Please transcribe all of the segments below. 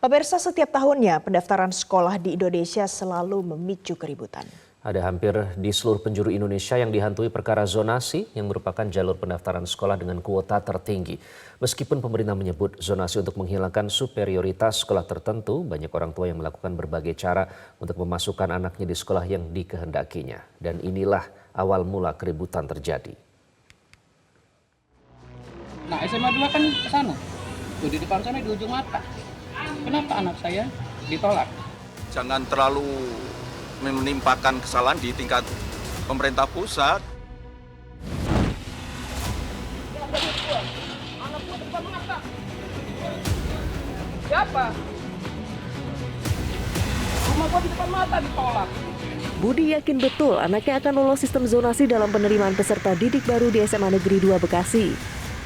Pemirsa, setiap tahunnya pendaftaran sekolah di Indonesia selalu memicu keributan. Ada hampir di seluruh penjuru Indonesia yang dihantui perkara zonasi yang merupakan jalur pendaftaran sekolah dengan kuota tertinggi. Meskipun pemerintah menyebut zonasi untuk menghilangkan superioritas sekolah tertentu, banyak orang tua yang melakukan berbagai cara untuk memasukkan anaknya di sekolah yang dikehendakinya. Dan inilah awal mula keributan terjadi. Nah, SMA 2 kan ke sana. Tuh di depan sana di ujung mata. Kenapa anak saya ditolak? Jangan terlalu menimpakan kesalahan di tingkat pemerintah pusat. Siapa? Rumah gua di depan mata ditolak. Budi yakin betul anaknya akan lolos sistem zonasi dalam penerimaan peserta didik baru di SMA Negeri 2 Bekasi.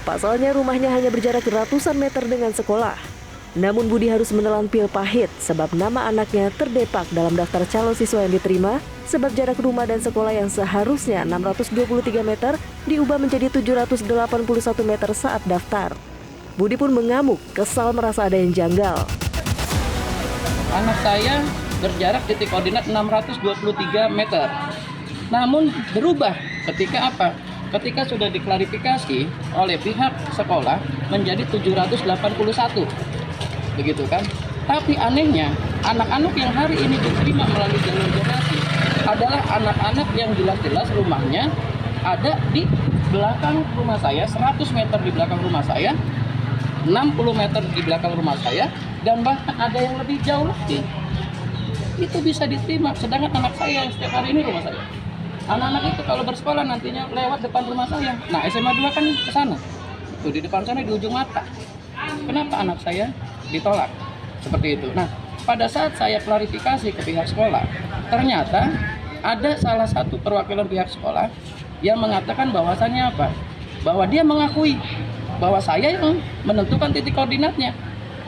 Pasalnya rumahnya hanya berjarak ratusan meter dengan sekolah. Namun Budi harus menelan pil pahit sebab nama anaknya terdepak dalam daftar calon siswa yang diterima sebab jarak rumah dan sekolah yang seharusnya 623 meter diubah menjadi 781 meter saat daftar. Budi pun mengamuk, kesal merasa ada yang janggal. Anak saya berjarak titik koordinat 623 meter. Namun berubah ketika apa? Ketika sudah diklarifikasi oleh pihak sekolah menjadi 781. Begitu kan? Tapi anehnya, anak-anak yang hari ini diterima melalui jalur zonasi adalah anak-anak yang jelas-jelas rumahnya ada di belakang rumah saya, 100 meter di belakang rumah saya, 60 meter di belakang rumah saya, dan bahkan ada yang lebih jauh lagi. Itu bisa diterima, sedangkan anak saya yang setiap hari ini rumah saya. Anak-anak itu kalau bersekolah nantinya lewat depan rumah saya. Nah, SMA 2 kan ke sana. Tuh di depan sana di ujung mata. Kenapa anak saya ditolak? Seperti itu. Nah, pada saat saya klarifikasi ke pihak sekolah, ternyata ada salah satu perwakilan pihak sekolah yang mengatakan bahwasannya apa? Bahwa dia mengakui bahwa saya yang menentukan titik koordinatnya.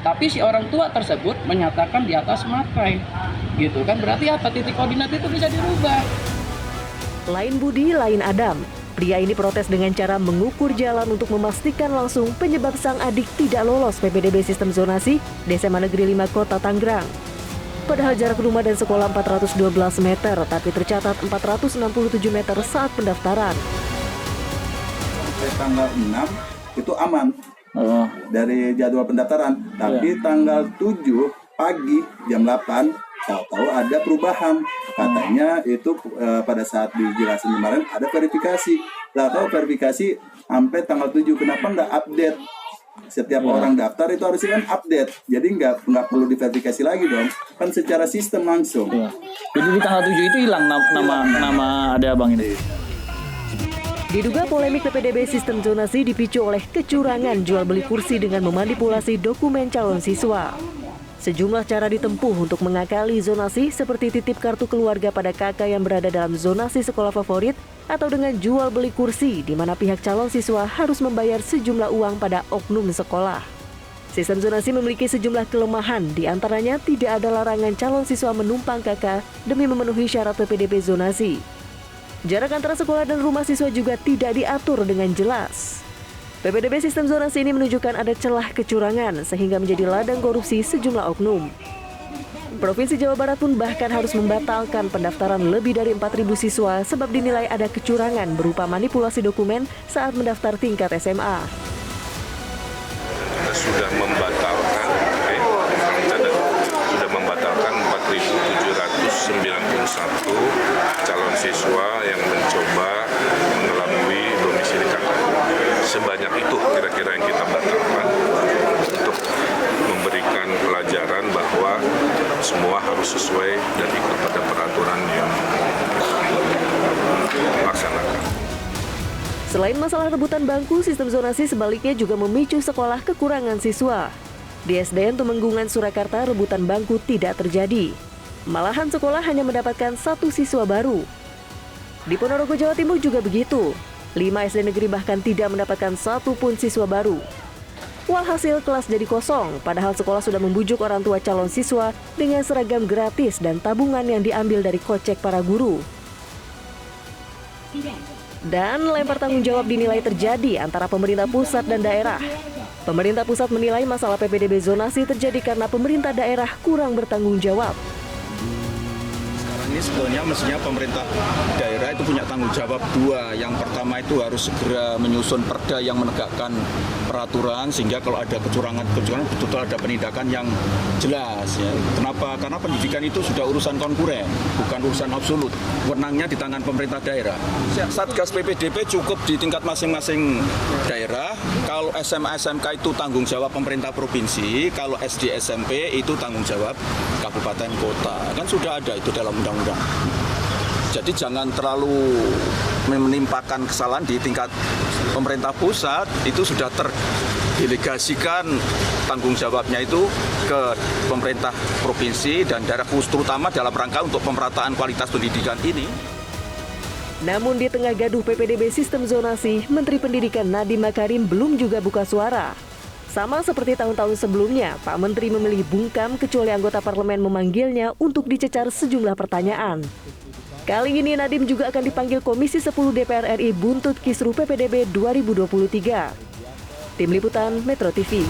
Tapi si orang tua tersebut menyatakan di atas matrai. Gitu kan, berarti apa? Titik koordinat itu bisa dirubah. Lain Budi, lain Adam. Pria ini protes dengan cara mengukur jalan untuk memastikan langsung penyebab sang adik tidak lolos PPDB sistem zonasi di SMA Negeri 5 Kota Tangerang. Padahal jarak rumah dan sekolah 412 meter, tapi tercatat 467 meter saat pendaftaran. Sampai tanggal 6 itu aman dari jadwal pendaftaran, tapi tanggal 7 pagi jam 8 tahu-tahu ada perubahan. Katanya itu pada saat dijelasin kemarin ada verifikasi. Lah tahu verifikasi sampai tanggal 7, kenapa nggak update? Setiap orang daftar itu harusnya kan update. Jadi nggak perlu diverifikasi lagi dong. Kan secara sistem langsung. Jadi di tanggal 7 itu hilang nama ada abang ini. Diduga polemik PPDB sistem zonasi dipicu oleh kecurangan jual beli kursi dengan memanipulasi dokumen calon siswa. Sejumlah cara ditempuh untuk mengakali zonasi seperti titip kartu keluarga pada kakak yang berada dalam zonasi sekolah favorit atau dengan jual beli kursi di mana pihak calon siswa harus membayar sejumlah uang pada oknum sekolah. Sistem zonasi memiliki sejumlah kelemahan, di antaranya tidak ada larangan calon siswa menumpang kakak demi memenuhi syarat PPDB zonasi. Jarak antara sekolah dan rumah siswa juga tidak diatur dengan jelas. PPDB sistem zonasi ini menunjukkan ada celah kecurangan sehingga menjadi ladang korupsi sejumlah oknum. Provinsi Jawa Barat pun bahkan harus membatalkan pendaftaran lebih dari 4.000 siswa sebab dinilai ada kecurangan berupa manipulasi dokumen saat mendaftar tingkat SMA. Kita sudah membatalkan 4.791 calon siswa yang mencoba mengelabui domisili kakak. Sebanyak itu kira-kira yang kita batalkan untuk memberikan pelajaran bahwa semua harus sesuai dan ikut pada peraturan yang dilaksanakan. Selain masalah rebutan bangku, sistem zonasi sebaliknya juga memicu sekolah kekurangan siswa. Di SDN Tumenggungan, Surakarta, rebutan bangku tidak terjadi. Malahan sekolah hanya mendapatkan 1 siswa baru. Di Ponorogo, Jawa Timur juga begitu. 5 SD negeri bahkan tidak mendapatkan 1 pun siswa baru. Walhasil kelas jadi kosong, padahal sekolah sudah membujuk orang tua calon siswa dengan seragam gratis dan tabungan yang diambil dari kocek para guru. Dan lempar tanggung jawab dinilai terjadi antara pemerintah pusat dan daerah. Pemerintah pusat menilai masalah PPDB zonasi terjadi karena pemerintah daerah kurang bertanggung jawab. Ini sebetulnya mestinya pemerintah daerah itu punya tanggung jawab dua. Yang pertama itu harus segera menyusun perda yang menegakkan peraturan sehingga kalau ada kecurangan betul-betul ada penindakan yang jelas. Ya. Kenapa? Karena pendidikan itu sudah urusan konkuren, bukan urusan absolut. Wewenangnya di tangan pemerintah daerah. Satgas PPDB cukup di tingkat masing-masing daerah. Kalau SMA SMK itu tanggung jawab pemerintah provinsi, kalau SD SMP itu tanggung jawab kabupaten kota. Kan sudah ada itu dalam undang-undang. Jadi jangan terlalu menimpakan kesalahan di tingkat pemerintah pusat, itu sudah terdelegasikan tanggung jawabnya itu ke pemerintah provinsi dan daerah khusus terutama dalam rangka untuk pemerataan kualitas pendidikan ini. Namun di tengah gaduh PPDB sistem zonasi, Menteri Pendidikan Nadiem Makarim belum juga buka suara. Sama seperti tahun-tahun sebelumnya, Pak Menteri memilih bungkam kecuali anggota parlemen memanggilnya untuk dicecar sejumlah pertanyaan. Kali ini Nadiem juga akan dipanggil Komisi 10 DPR RI buntut Kisru PPDB 2023. Tim Liputan Metro TV.